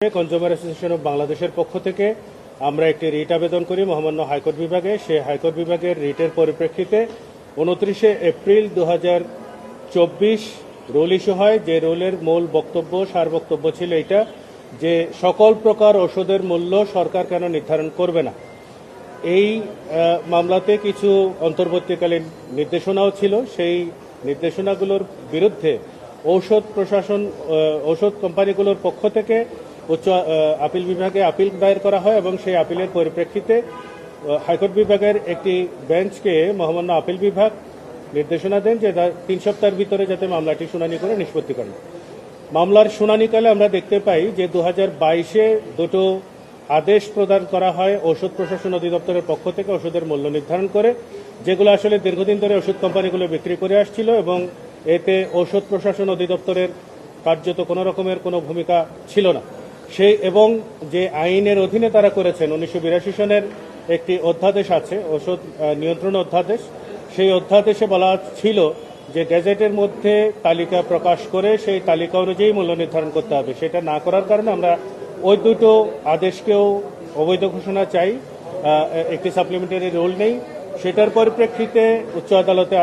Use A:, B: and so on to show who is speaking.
A: Consumer association of বাংলাদেশের পক্ষ থেকে আমরা একটি রিট আবেদন করি মহামান্য হাইকোর্ট বিভাগে। সেই হাইকোর্ট বিভাগের রিটের পরিপ্রেক্ষিতে 29 এপ্রিল 2024 রুল ইস্যু হয়। যে রুলের মূল বক্তব্য সার বক্তব্য ছিল এটা যে সকল প্রকার ওষুধের মূল্য সরকার কেন নির্ধারণ করবে না। এই মামলাতে কিছু অন্তর্বর্তীকালীন নির্দেশনাও ছিল। সেই নির্দেশনাগুলোর বিরুদ্ধে ঔষধ কোম্পানিগুলোর পক্ষ থেকে উচ্চ আপিল বিভাগে আপিল দায়ের করা হয় এবং সেই আপিলের পরিপ্রেক্ষিতে হাইকোর্ট বিভাগের একটি বেঞ্চকে মহামান্য আপিল বিভাগ নির্দেশনা দেন যে 3 সপ্তাহের ভিতরে যাতে মামলাটি শুনানি করে নিষ্পত্তি করেন। মামলার শুনানিকালে আমরা দেখতে পাই যে 2022-এ দুটো আদেশ প্রদান করা হয় ঔষধ প্রশাসন অধিদপ্তরের পক্ষ থেকে ওষুধের মূল্য নির্ধারণ করে, যেগুলো আসলে দীর্ঘদিন ধরে ওষুধ কোম্পানিগুলো বিক্রি করে আসছিল এবং এতে ঔষধ প্রশাসন অধিদপ্তরের কার্যত কোনো রকমের কোনো ভূমিকা ছিল না। এবং যে আইনের অধীনে তারা করেছেন 1982 সনের একটি অধ্যাদেশ আছে, ওষুধ নিয়ন্ত্রণ অধ্যাদেশ। সেই অধ্যাদেশে বলা ছিল যে গ্যাজেটের মধ্যে তালিকা প্রকাশ করে সেই তালিকা অনুযায়ী মূল্য নির্ধারণ করতে হবে। সেটা না করার কারণে আমরা ওই দুটো আদেশকেও অবৈধ ঘোষণা চাই। একটি সাপ্লিমেন্টারি রুল নেই, সেটার পরিপ্রেক্ষিতে উচ্চ আদালতে